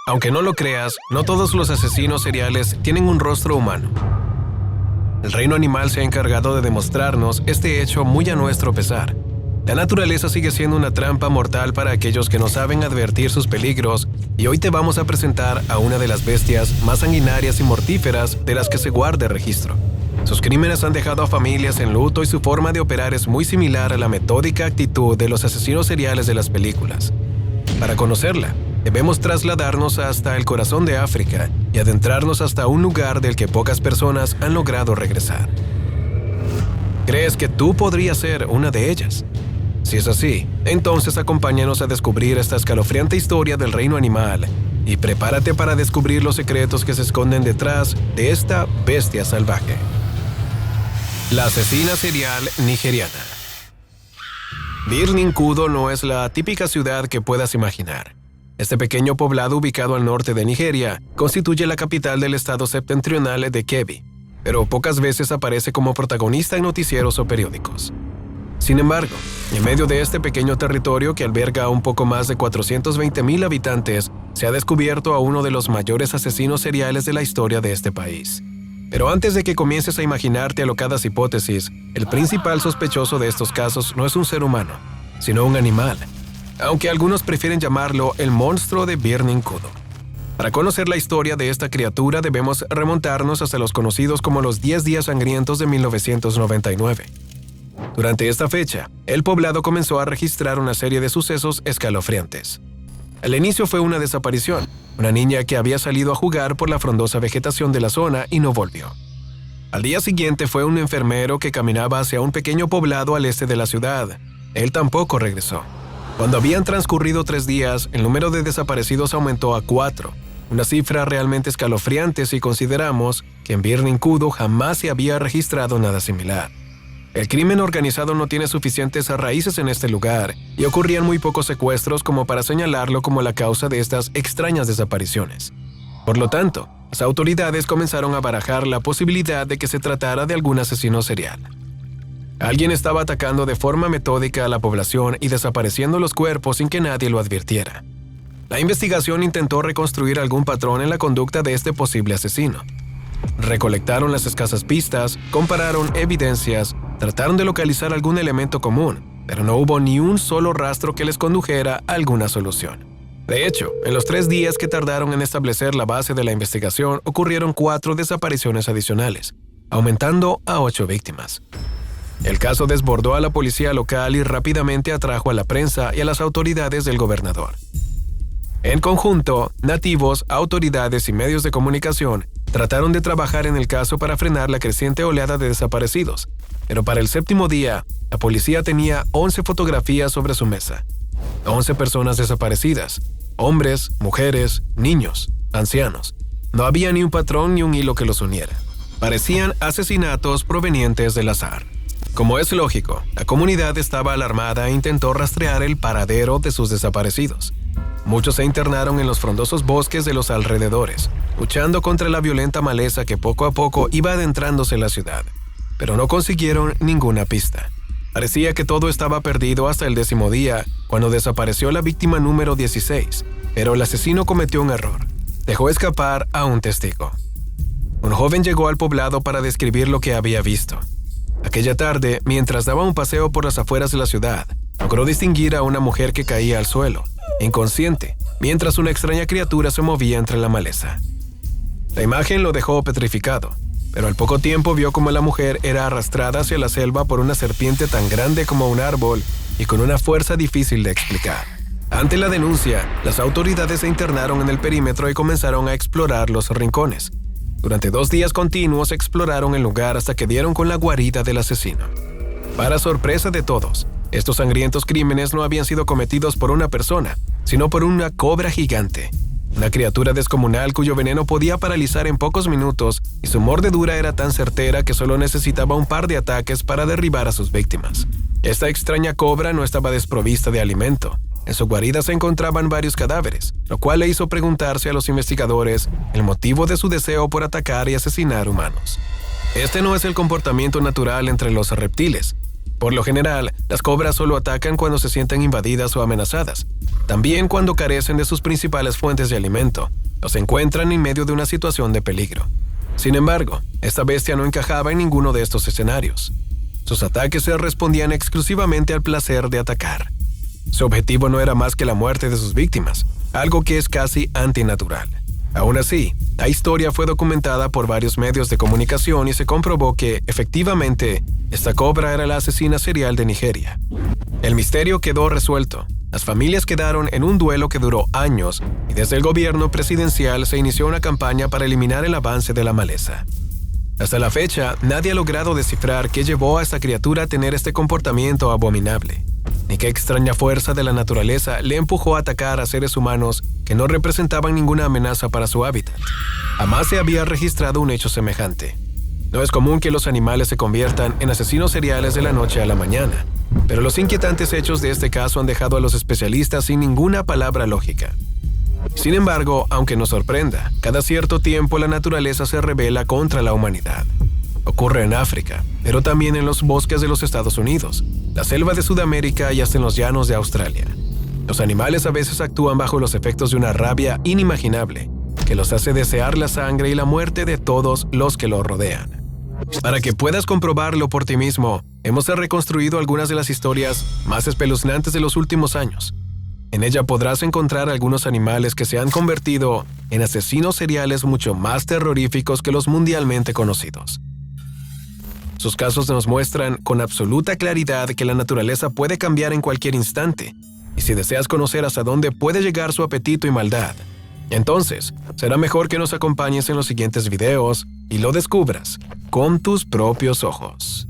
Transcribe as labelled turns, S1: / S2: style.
S1: Aunque no lo creas, no todos los asesinos seriales tienen un rostro humano. El reino animal se ha encargado de demostrarnos este hecho muy a nuestro pesar. La naturaleza sigue siendo una trampa mortal para aquellos que no saben advertir sus peligros, y hoy te vamos a presentar a una de las bestias más sanguinarias y mortíferas de las que se guarde registro. Sus crímenes han dejado a familias en luto y su forma de operar es muy similar a la metódica actitud de los asesinos seriales de las películas. Para conocerla, debemos trasladarnos hasta el corazón de África y adentrarnos hasta un lugar del que pocas personas han logrado regresar. ¿Crees que tú podrías ser una de ellas? Si es así, entonces acompáñanos a descubrir esta escalofriante historia del reino animal y prepárate para descubrir los secretos que se esconden detrás de esta bestia salvaje. La asesina serial nigeriana. Birnin Kudo no es la típica ciudad que puedas imaginar. Este pequeño poblado ubicado al norte de Nigeria constituye la capital del estado septentrional de Kebbi, pero pocas veces aparece como protagonista en noticieros o periódicos. Sin embargo, en medio de este pequeño territorio que alberga a un poco más de 420,000 habitantes, se ha descubierto a uno de los mayores asesinos seriales de la historia de este país. Pero antes de que comiences a imaginarte alocadas hipótesis, el principal sospechoso de estos casos no es un ser humano, sino un animal, aunque algunos prefieren llamarlo el monstruo de Birnin Kudo. Para conocer la historia de esta criatura debemos remontarnos hasta los conocidos como los 10 días sangrientos de 1999. Durante esta fecha, el poblado comenzó a registrar una serie de sucesos escalofriantes. Al inicio fue una desaparición, una niña que había salido a jugar por la frondosa vegetación de la zona y no volvió. Al día siguiente fue un enfermero que caminaba hacia un pequeño poblado al este de la ciudad. Él tampoco regresó. Cuando habían transcurrido 3 días, el número de desaparecidos aumentó a 4, una cifra realmente escalofriante si consideramos que en Birnin Kudo jamás se había registrado nada similar. El crimen organizado no tiene suficientes raíces en este lugar y ocurrían muy pocos secuestros como para señalarlo como la causa de estas extrañas desapariciones. Por lo tanto, las autoridades comenzaron a barajar la posibilidad de que se tratara de algún asesino serial. Alguien estaba atacando de forma metódica a la población y desapareciendo los cuerpos sin que nadie lo advirtiera. La investigación intentó reconstruir algún patrón en la conducta de este posible asesino. Recolectaron las escasas pistas, compararon evidencias, trataron de localizar algún elemento común, pero no hubo ni un solo rastro que les condujera a alguna solución. De hecho, en los 3 días que tardaron en establecer la base de la investigación, ocurrieron 4 desapariciones adicionales, aumentando a 8 víctimas. El caso desbordó a la policía local y rápidamente atrajo a la prensa y a las autoridades del gobernador. En conjunto, nativos, autoridades y medios de comunicación trataron de trabajar en el caso para frenar la creciente oleada de desaparecidos, pero para el 7º día, la policía tenía 11 fotografías sobre su mesa. 11 personas desaparecidas, hombres, mujeres, niños, ancianos. No había ni un patrón ni un hilo que los uniera. Parecían asesinatos provenientes del azar. Como es lógico, la comunidad estaba alarmada e intentó rastrear el paradero de sus desaparecidos. Muchos se internaron en los frondosos bosques de los alrededores, luchando contra la violenta maleza que poco a poco iba adentrándose en la ciudad, pero no consiguieron ninguna pista. Parecía que todo estaba perdido hasta el 10º día, cuando desapareció la víctima número 16, pero el asesino cometió un error. Dejó escapar a un testigo. Un joven llegó al poblado para describir lo que había visto. Aquella tarde, mientras daba un paseo por las afueras de la ciudad, logró distinguir a una mujer que caía al suelo, inconsciente, mientras una extraña criatura se movía entre la maleza. La imagen lo dejó petrificado, pero al poco tiempo vio cómo la mujer era arrastrada hacia la selva por una serpiente tan grande como un árbol y con una fuerza difícil de explicar. Ante la denuncia, las autoridades se internaron en el perímetro y comenzaron a explorar los rincones. Durante 2 días continuos exploraron el lugar hasta que dieron con la guarida del asesino. Para sorpresa de todos, estos sangrientos crímenes no habían sido cometidos por una persona, sino por una cobra gigante. Una criatura descomunal cuyo veneno podía paralizar en pocos minutos y su mordedura era tan certera que solo necesitaba un par de ataques para derribar a sus víctimas. Esta extraña cobra no estaba desprovista de alimento. En su guarida se encontraban varios cadáveres, lo cual le hizo preguntarse a los investigadores el motivo de su deseo por atacar y asesinar humanos. Este no es el comportamiento natural entre los reptiles. Por lo general, las cobras solo atacan cuando se sienten invadidas o amenazadas, también cuando carecen de sus principales fuentes de alimento o se encuentran en medio de una situación de peligro. Sin embargo, esta bestia no encajaba en ninguno de estos escenarios. Sus ataques se respondían exclusivamente al placer de atacar. Su objetivo no era más que la muerte de sus víctimas, algo que es casi antinatural. Aún así, la historia fue documentada por varios medios de comunicación y se comprobó que, efectivamente, esta cobra era la asesina serial de Nigeria. El misterio quedó resuelto. Las familias quedaron en un duelo que duró años y desde el gobierno presidencial se inició una campaña para eliminar el avance de la maleza. Hasta la fecha, nadie ha logrado descifrar qué llevó a esta criatura a tener este comportamiento abominable, ni qué extraña fuerza de la naturaleza le empujó a atacar a seres humanos que no representaban ninguna amenaza para su hábitat. Jamás se había registrado un hecho semejante. No es común que los animales se conviertan en asesinos seriales de la noche a la mañana, pero los inquietantes hechos de este caso han dejado a los especialistas sin ninguna palabra lógica. Sin embargo, aunque nos sorprenda, cada cierto tiempo la naturaleza se rebela contra la humanidad. Ocurre en África, pero también en los bosques de los Estados Unidos, la selva de Sudamérica y hasta en los llanos de Australia. Los animales a veces actúan bajo los efectos de una rabia inimaginable, que los hace desear la sangre y la muerte de todos los que los rodean. Para que puedas comprobarlo por ti mismo, hemos reconstruido algunas de las historias más espeluznantes de los últimos años. En ella podrás encontrar algunos animales que se han convertido en asesinos seriales mucho más terroríficos que los mundialmente conocidos. Sus casos nos muestran con absoluta claridad que la naturaleza puede cambiar en cualquier instante, y si deseas conocer hasta dónde puede llegar su apetito y maldad, entonces será mejor que nos acompañes en los siguientes videos y lo descubras con tus propios ojos.